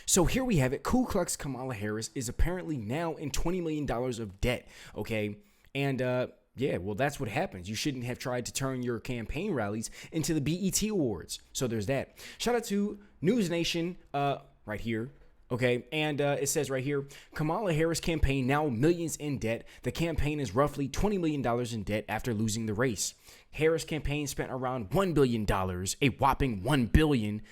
So here we have it. Ku Klux Kamala Harris is apparently now in $20 million of debt. Okay. And, yeah, well, that's what happens. You shouldn't have tried to turn your campaign rallies into the BET Awards. So there's that. Shout out to News Nation right here. Okay, and it says right here, Kamala Harris campaign now millions in debt. The campaign is roughly $20 million in debt after losing the race. Harris campaign spent around $1 billion, a whopping $1 billion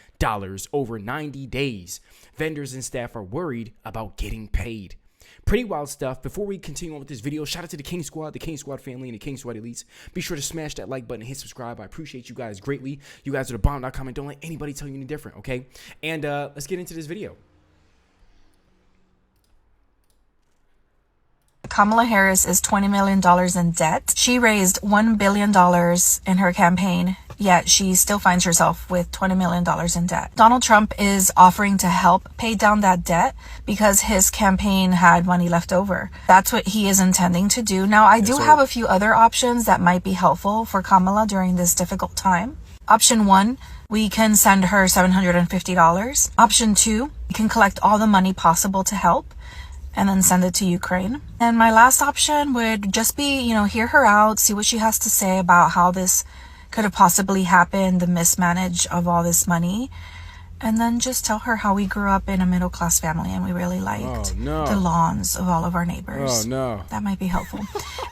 over 90 days. Vendors and staff are worried about getting paid. Pretty wild stuff. Before we continue on with this video, shout out to the King Squad, the King Squad family, and the King Squad elites. Be sure to smash that like button and hit subscribe. I appreciate you guys greatly. You guys are the bomb.com, and don't let anybody tell you any different, okay? And let's get into this video. Kamala Harris is $20 million in debt. She raised $1 billion in her campaign, yet she still finds herself with $20 million in debt. Donald Trump is offering to help pay down that debt because his campaign had money left over. That's what he is intending to do. Now, I do have a few other options that might be helpful for Kamala during this difficult time. Option 1, we can send her $750. Option 2, we can collect all the money possible to help and then send it to Ukraine. And my last option would just be, hear her out, see what she has to say about how this could have possibly happened, the mismanage of all this money, and then just tell her how we grew up in a middle-class family and we really liked the lawns of all of our neighbors. That might be helpful.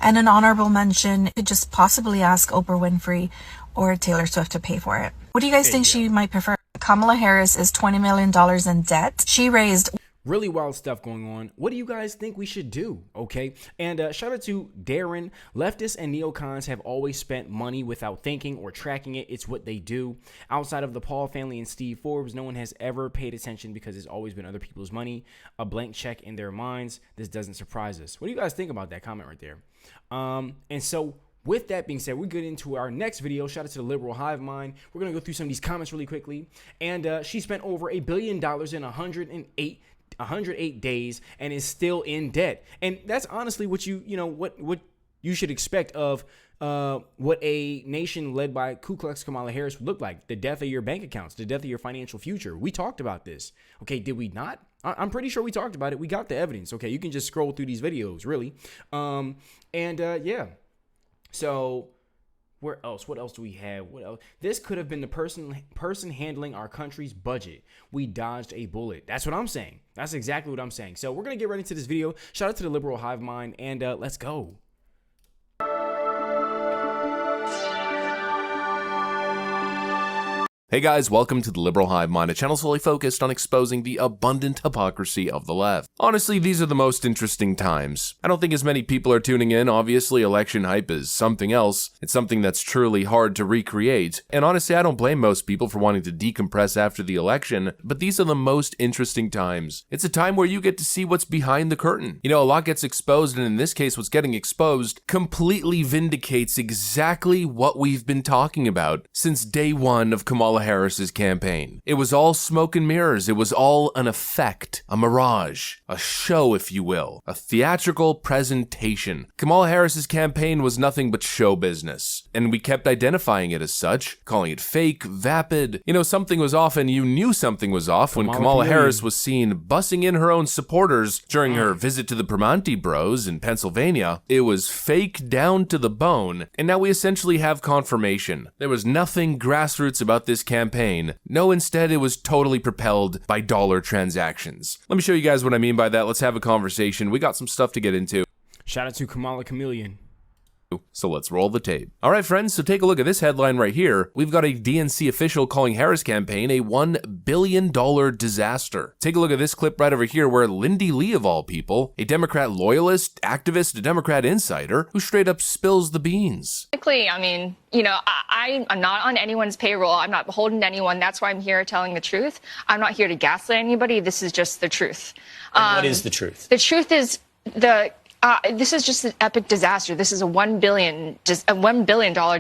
And an honorable mention, could just possibly ask Oprah Winfrey or Taylor Swift to pay for it. What do you guys think she might prefer? Kamala Harris is $20 million in debt. She raised... Really wild stuff going on. What do you guys think we should do? Okay. And shout out to Darren. Leftists and neocons have always spent money without thinking or tracking it. It's what they do. Outside of the Paul family and Steve Forbes, no one has ever paid attention because it's always been other people's money. A blank check in their minds. This doesn't surprise us. What do you guys think about that comment right there? And so with that being said, we get into our next video. Shout out to the liberal hive mind. We're going to go through some of these comments really quickly. And she spent over $1 billion in 108 days and is still in debt. And that's honestly what what you should expect of what a nation led by Ku Klux Kamala Harris would look like. The death of your bank accounts, the death of your financial future. We talked about this. Okay, did we not? I'm pretty sure we talked about it. We got the evidence. Okay, you can just scroll through these videos, really. Yeah. So where else? What else do we have? What else? This could have been the person handling our country's budget. We dodged a bullet. That's what I'm saying. That's exactly what I'm saying. So we're going to get right into this video. Shout out to the liberal hive mind, and let's go. Hey guys, welcome to the Liberal Hive Mind, a channel solely focused on exposing the abundant hypocrisy of the left. Honestly, these are the most interesting times. I don't think as many people are tuning in. Obviously, election hype is something else. It's something that's truly hard to recreate. And honestly, I don't blame most people for wanting to decompress after the election, but these are the most interesting times. It's a time where you get to see what's behind the curtain. A lot gets exposed, and in this case, what's getting exposed completely vindicates exactly what we've been talking about since day one of Kamala Harris's campaign. It was all smoke and mirrors. It was all an effect, a mirage, a show, if you will, a theatrical presentation. Kamala Harris's campaign was nothing but show business, and we kept identifying it as such, calling it fake, vapid. Something was off, and you knew something was off when Kamala Harris was seen bussing in her own supporters during her visit to the Primanti Bros in Pennsylvania. It was fake down to the bone, and now we essentially have confirmation. There was nothing grassroots about this campaign. No, instead it was totally propelled by dollar transactions. Let me show you guys what I mean by that. Let's have a conversation. We got some stuff to get into. Shout out to Kamala Chameleon. So let's roll the tape. All right, friends, so take a look at this headline right here. We've got a DNC official calling Harris campaign a $1 billion disaster. Take a look at this clip right over here where Lindy Lee, of all people, a Democrat loyalist, activist, a Democrat insider, who straight up spills the beans. I mean, I'm not on anyone's payroll. I'm not beholden to anyone. That's why I'm here telling the truth. I'm not here to gaslight anybody. This is just the truth. And what is the truth? The truth is this is just an epic disaster. This is a $1 billion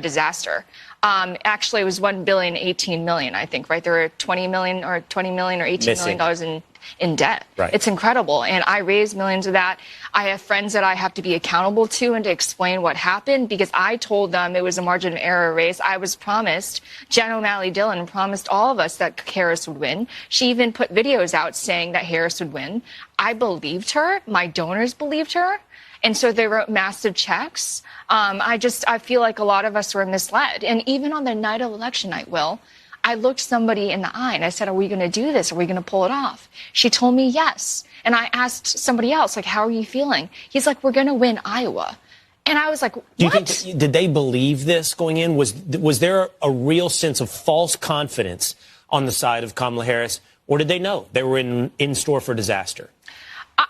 disaster. Actually, it was $1 billion, 18 million, I think, right? There were $20 million or $18 million in debt. Right. It's incredible. And I raised millions of that. I have friends that I have to be accountable to and to explain what happened because I told them it was a margin of error race. I was promised, Jen O'Malley Dillon promised all of us that Harris would win. She even put videos out saying that Harris would win. I believed her. My donors believed her. And so they wrote massive checks. I feel like a lot of us were misled. And even on the night of election night, Will, I looked somebody in the eye and I said, are we going to do this? Are we going to pull it off? She told me yes. And I asked somebody else, like, how are you feeling? He's like, we're going to win Iowa. And I was like, what? Do you think, did they believe this going in? Was there a real sense of false confidence on the side of Kamala Harris? Or did they know they were in store for disaster?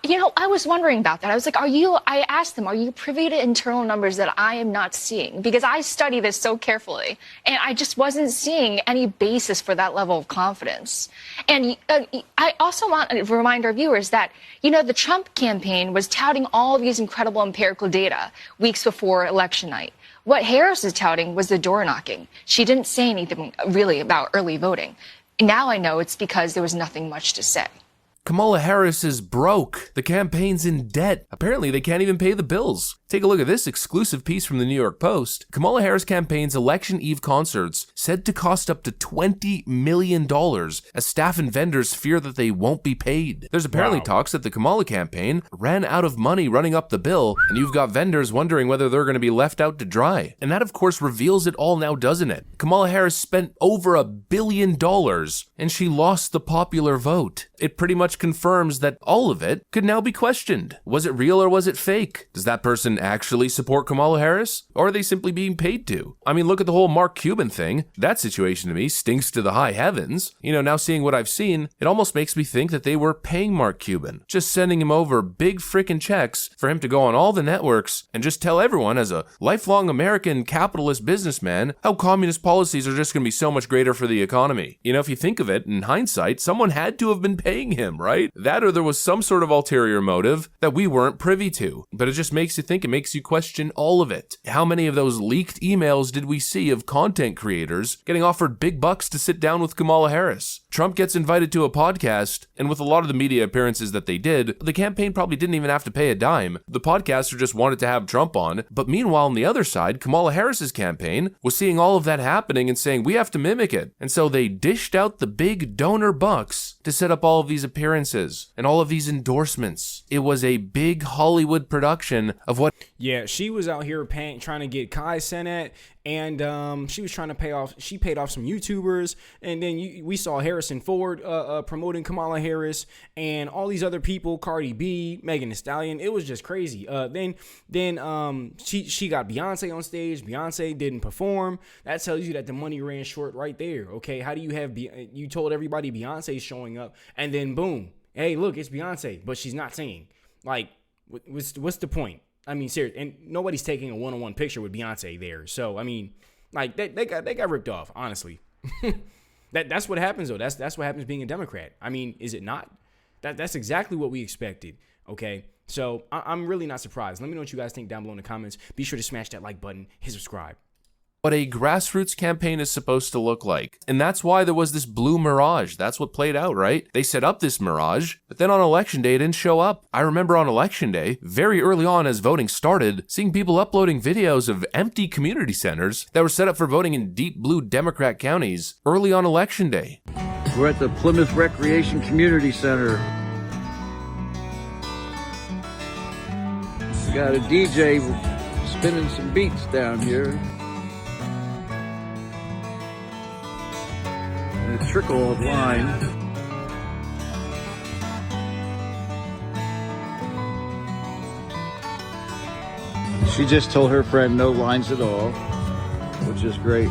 I was wondering about that. I was like, I asked them, are you privy to internal numbers that I am not seeing? Because I study this so carefully, and I just wasn't seeing any basis for that level of confidence. And I also want to remind our viewers that, the Trump campaign was touting all of these incredible empirical data weeks before election night. What Harris is touting was the door knocking. She didn't say anything really about early voting. Now I know it's because there was nothing much to say. Kamala Harris is broke. The campaign's in debt. Apparently, they can't even pay the bills. Take a look at this exclusive piece from the New York Post. Kamala Harris campaign's election eve concerts said to cost up to $20 million as staff and vendors fear that they won't be paid. There's apparently talks that the Kamala campaign ran out of money running up the bill, and you've got vendors wondering whether they're going to be left out to dry. And that, of course, reveals it all now, doesn't it? Kamala Harris spent over $1 billion, and she lost the popular vote. It pretty much confirms that all of it could now be questioned. Was it real or was it fake? Does that person actually support Kamala Harris? Or are they simply being paid to? I mean, look at the whole Mark Cuban thing. That situation to me stinks to the high heavens. Now seeing what I've seen, it almost makes me think that they were paying Mark Cuban, just sending him over big frickin' checks for him to go on all the networks and just tell everyone as a lifelong American capitalist businessman how communist policies are just going to be so much greater for the economy. If you think of it, in hindsight, someone had to have been paying him, right? That or there was some sort of ulterior motive that we weren't privy to. But it just makes you think, it makes you question all of it. How many of those leaked emails did we see of content creators getting offered big bucks to sit down with Kamala Harris? Trump gets invited to a podcast, and with a lot of the media appearances that they did, the campaign probably didn't even have to pay a dime. The podcaster just wanted to have Trump on. But meanwhile, on the other side, Kamala Harris's campaign was seeing all of that happening and saying, we have to mimic it. And so they dished out the big donor bucks to set up all of these appearances and all of these endorsements. It was a big Hollywood production of what... Yeah, she was out here trying to get Kai Cenat, and she was trying to paid off some YouTubers, and then we saw Harrison Ford promoting Kamala Harris, and all these other people, Cardi B, Megan Thee Stallion. It was just crazy. Then she got Beyonce on stage. Beyonce didn't perform. That tells you that the money ran short right there. Okay, how do you have you told everybody Beyonce's showing up, and then boom, hey, look, it's Beyonce, but she's not singing. Like, what's the point? I mean, seriously, and nobody's taking a one-on-one picture with Beyonce there. So, I mean, like, they got ripped off, honestly. That's what happens, though. That's what happens being a Democrat. I mean, is it not? That's exactly what we expected, okay? So, I'm really not surprised. Let me know what you guys think down below in the comments. Be sure to smash that like button, hit subscribe. What a grassroots campaign is supposed to look like. And that's why there was this blue mirage. That's what played out, right? They set up this mirage, but then on election day, it didn't show up. I remember on election day, very early on as voting started, seeing people uploading videos of empty community centers that were set up for voting in deep blue Democrat counties early on election day. We're at the Plymouth Recreation Community Center. We got a DJ spinning some beats down here. A trickle of line. She just told her friend no lines at all, which is great.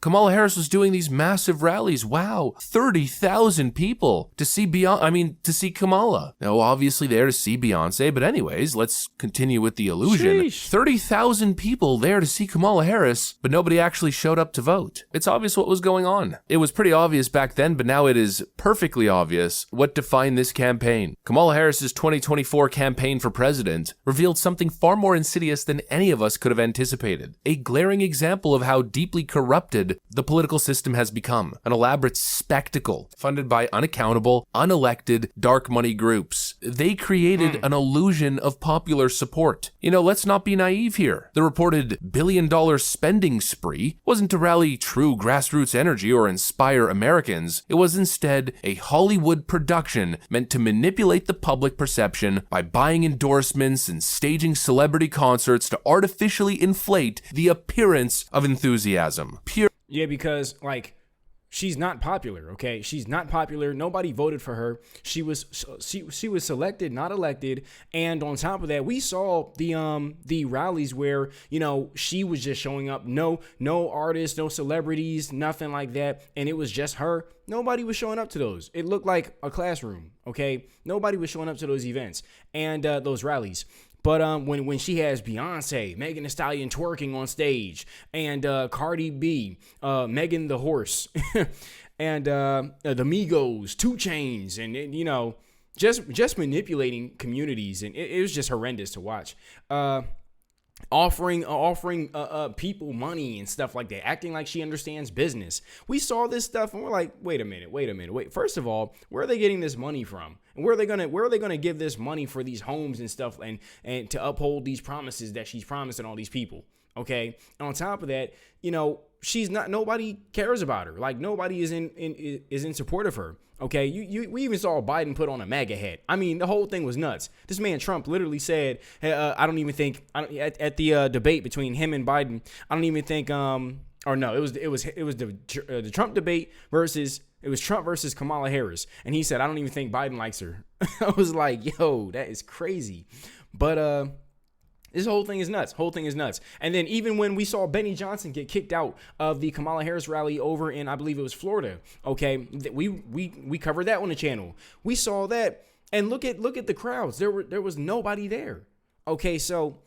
Kamala Harris was doing these massive rallies. Wow, 30,000 people to see to see Kamala. Now, obviously there to see Beyonce, but anyways, let's continue with the illusion. Sheesh. 30,000 people there to see Kamala Harris, but nobody actually showed up to vote. It's obvious what was going on. It was pretty obvious back then, but now it is perfectly obvious what defined this campaign. Kamala Harris's 2024 campaign for president revealed something far more insidious than any of us could have anticipated. A glaring example of how deeply corrupted said, the political system has become an elaborate spectacle funded by unaccountable, unelected, dark money groups. They created an illusion of popular support. Let's not be naive here. The reported billion-dollar spending spree wasn't to rally true grassroots energy or inspire Americans. It was instead a Hollywood production meant to manipulate the public perception by buying endorsements and staging celebrity concerts to artificially inflate the appearance of enthusiasm. Yeah, because she's not popular, okay? She's not popular. Nobody voted for her. She was selected, not elected. And on top of that, we saw the rallies where, she was just showing up. No artists, no celebrities, nothing like that. And it was just her. Nobody was showing up to those. It looked like a classroom, okay? Nobody was showing up to those events and those rallies. But when she has Beyonce, Megan Thee Stallion twerking on stage, and Cardi B, Megan the Horse, and the Migos, 2 Chainz, and just manipulating communities, and it was just horrendous to watch. Offering people money and stuff like that, acting like she understands business. We saw this stuff and we're like, wait a minute. First of all, where are they getting this money from? And where are they gonna give this money for these homes and stuff and to uphold these promises that she's promising all these people? Okay. And on top of that, she's not. Nobody cares about her. Like nobody is in support of her. Okay. We even saw Biden put on a MAGA hat. I mean, the whole thing was nuts. This man Trump literally said, at the debate between him and Biden, I don't even think it was the Trump debate it was Trump versus Kamala Harris, and he said, I don't even think Biden likes her. I was like, yo, that is crazy. But this whole thing is nuts. And then even when we saw Benny Johnson get kicked out of the Kamala Harris rally over in, I believe it was Florida. Okay, we covered that on the channel. We saw that, and look at the crowds. There was nobody there. Okay, so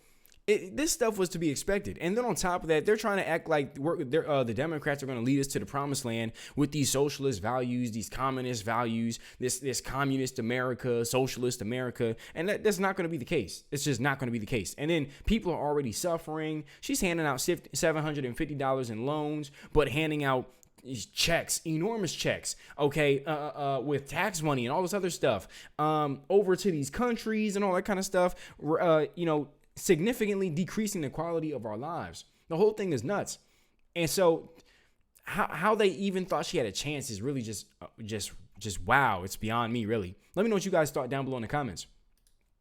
this stuff was to be expected. And then on top of that, they're trying to act like the Democrats are going to lead us to the promised land with these socialist values, these communist values, this communist America, socialist America. And that's not going to be the case. It's just not going to be the case. And then people are already suffering. She's handing out $750 in loans, but handing out checks, enormous checks, okay, with tax money and all this other stuff, over to these countries and all that kind of stuff, significantly decreasing the quality of our lives. The whole thing is nuts. And so how they even thought she had a chance is really just wow. It's beyond me, really. Let me know what you guys thought down below in the comments.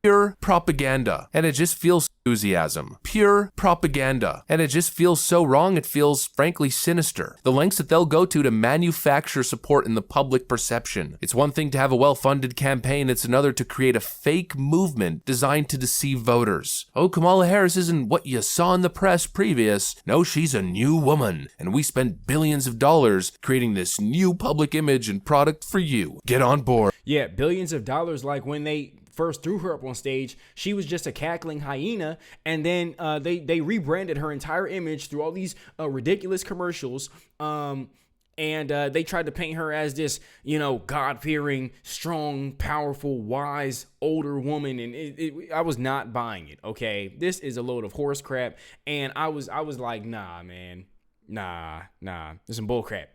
Pure propaganda, and it just feels enthusiasm. Pure propaganda, and it just feels so wrong. It feels frankly sinister. The lengths that they'll go to manufacture support in the public perception. It's one thing to have a well-funded campaign, it's another to create a fake movement designed to deceive voters. Oh, Kamala Harris isn't what you saw in the press previous. No, she's a new woman, and we spent billions of dollars creating this new public image and product for you. Get on board. Yeah, billions of dollars, like when they first threw her up on stage, she was just a cackling hyena, and then they rebranded her entire image through all these ridiculous commercials, and they tried to paint her as this, God-fearing, strong, powerful, wise, older woman, and I was not buying it. Okay, this is a load of horse crap, and I was like, nah, man. Nah, there's some bull crap.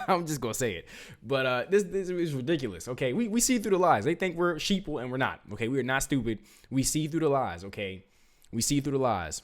I'm just gonna say it. But this is ridiculous. Okay, we see through the lies. They think we're sheeple and we're not. Okay, we are not stupid. We see through the lies. Okay, we see through the lies.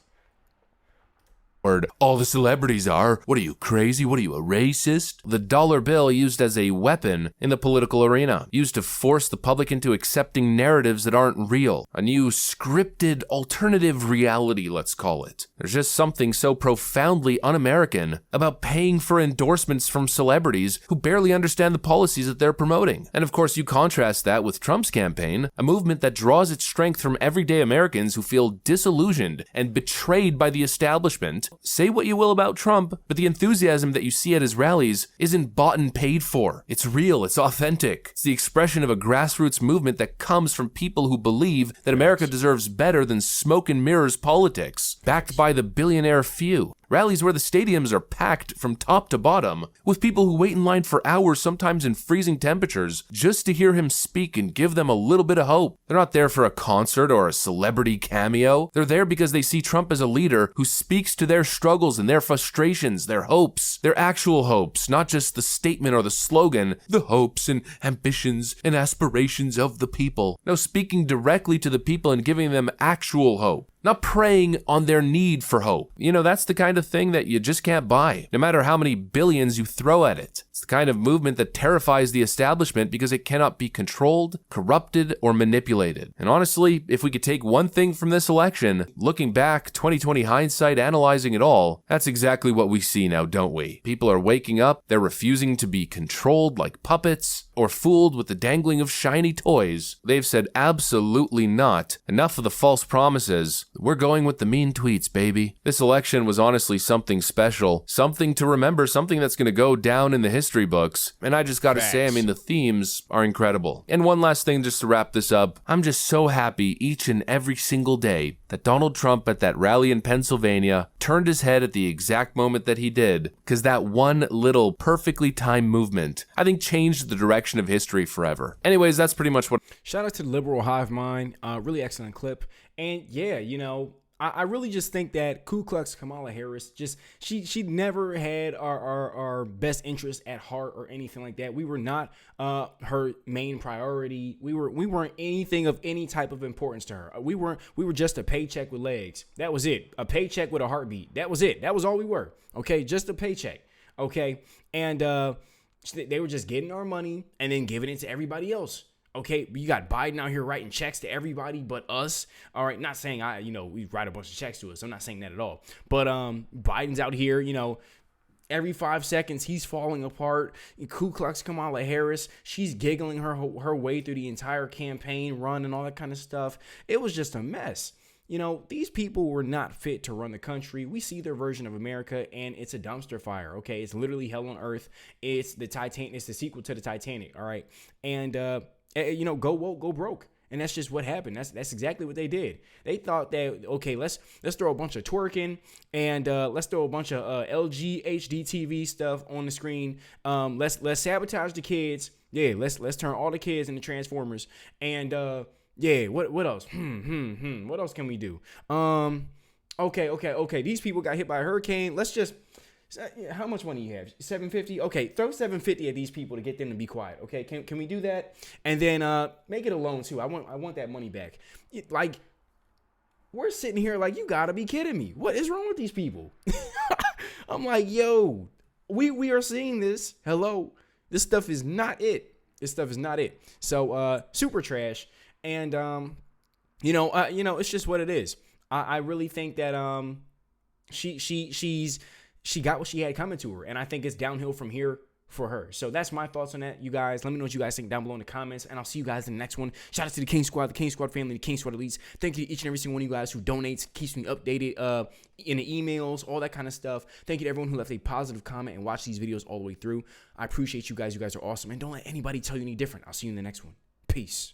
All the celebrities are. What are you, crazy? What are you, a racist? The dollar bill used as a weapon in the political arena, used to force the public into accepting narratives that aren't real. A new scripted alternative reality, let's call it. There's just something so profoundly un-American about paying for endorsements from celebrities who barely understand the policies that they're promoting. And of course, you contrast that with Trump's campaign, a movement that draws its strength from everyday Americans who feel disillusioned and betrayed by the establishment. Say what you will about Trump, but the enthusiasm that you see at his rallies isn't bought and paid for. It's real, it's authentic. It's the expression of a grassroots movement that comes from people who believe that America deserves better than smoke and mirrors politics, backed by the billionaire few. Rallies where the stadiums are packed from top to bottom, with people who wait in line for hours, sometimes in freezing temperatures, just to hear him speak and give them a little bit of hope. They're not there for a concert or a celebrity cameo. They're there because they see Trump as a leader who speaks to their struggles and their frustrations, their hopes, their actual hopes, not just the statement or the slogan, the hopes and ambitions and aspirations of the people. No, speaking directly to the people and giving them actual hope. Not preying on their need for hope. You know, that's the kind of thing that you just can't buy, no matter how many billions you throw at it. It's the kind of movement that terrifies the establishment because it cannot be controlled, corrupted, or manipulated. And honestly, if we could take one thing from this election, looking back, 2020 hindsight, analyzing it all, that's exactly what we see now, don't we? People are waking up, they're refusing to be controlled like puppets, or fooled with the dangling of shiny toys. They've said absolutely not. Enough of the false promises. We're going with the mean tweets, baby. This election was honestly something special, something to remember, something that's going to go down in the history books. And I just gotta say, I mean, the themes are incredible. And one last thing just to wrap this up, I'm just so happy each and every single day that Donald Trump at that rally in Pennsylvania turned his head at the exact moment that he did, because that one little perfectly timed movement, I think, changed the direction of history forever. Anyways, that's pretty much what. Shout out to the liberal hive mind. Really excellent clip. And yeah, you know, I really just think that Ku Klux Kamala Harris, just she never had our best interest at heart or anything like that. We were not her main priority. We weren't anything of any type of importance to her. We were just a paycheck with legs. That was it. A paycheck with a heartbeat. That was it. That was all we were. Okay, just a paycheck. Okay, and they were just getting our money and then giving it to everybody else. Okay, you got Biden out here writing checks to everybody but us. All right, not saying we write a bunch of checks to us. I'm not saying that at all. But Biden's out here, every 5 seconds he's falling apart. Ku Klux Kamala Harris, she's giggling her way through the entire campaign run and all that kind of stuff. It was just a mess. These people were not fit to run the country. We see their version of America, and it's a dumpster fire. Okay, it's literally hell on earth. It's the Titanic. It's the sequel to the Titanic. All right, and go woke, go broke. And that's just what happened. That's exactly what they did. They thought that, okay, let's throw a bunch of twerking and let's throw a bunch of LG HD TV stuff on the screen. Let's sabotage the kids. Yeah, let's turn all the kids into Transformers. And yeah, what else? What else can we do? Okay. These people got hit by a hurricane. Let's just. How much money you have? $750? Okay, throw $750 at these people to get them to be quiet. Okay, can we do that? And then make it a loan too. I want that money back. Like, we're sitting here like, you gotta be kidding me. What is wrong with these people? I'm like, yo, we are seeing this. Hello, this stuff is not it. This stuff is not it. So super trash. And it's just what it is. I really think that she got what she had coming to her, and I think it's downhill from here for her. So that's my thoughts on that, you guys. Let me know what you guys think down below in the comments, and I'll see you guys in the next one. Shout out to the King Squad, the King Squad family, the King Squad elites. Thank you to each and every single one of you guys who donates, keeps me updated in the emails, all that kind of stuff. Thank you to everyone who left a positive comment and watched these videos all the way through. I appreciate you guys. You guys are awesome, and don't let anybody tell you any different. I'll see you in the next one. Peace.